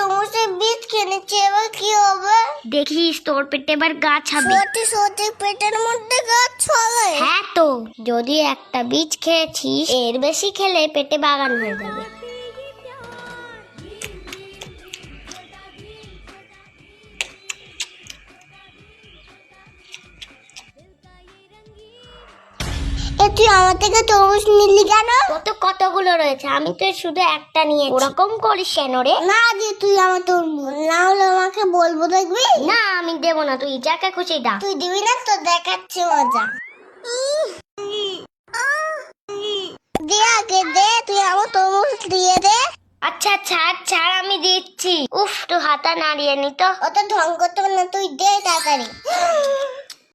তরমুজের বীজ কিনেছি, এবার কি হবে? দেখিস তোর পেটে এবার গাছ হবে। সত্যি সত্যি পেটের মধ্যে গাছ হবে? হ্যাঁ তো, যদি একটা বীজ খেয়েছিস, এর বেশি খেলে পেটে বাগান হয়ে যাবে। তুই আমার থেকে তরমুজ নিলি কেন? কত কতগুলো রয়েছে, আমি তো শুধু একটা নিয়েছি। ওরকম করিস কেন রে? না যে তুই আমার তরমুজ না হলে আমাকে বলবো, দেখবি? না আমি দেবো না, তুই যাকে খুশি ডাক। তুই দিবি না তো দেখাচ্ছি মজা। দে আগে দে, তুই আমার তরমুজ দিয়ে দে। আচ্ছা ছাড় ছাড়, আমি দিচ্ছি। উফ, তুই হাতা নাড়িয়ে নি তো। অত ঢং করতে হবে না, তুই দে তাড়াতাড়ি।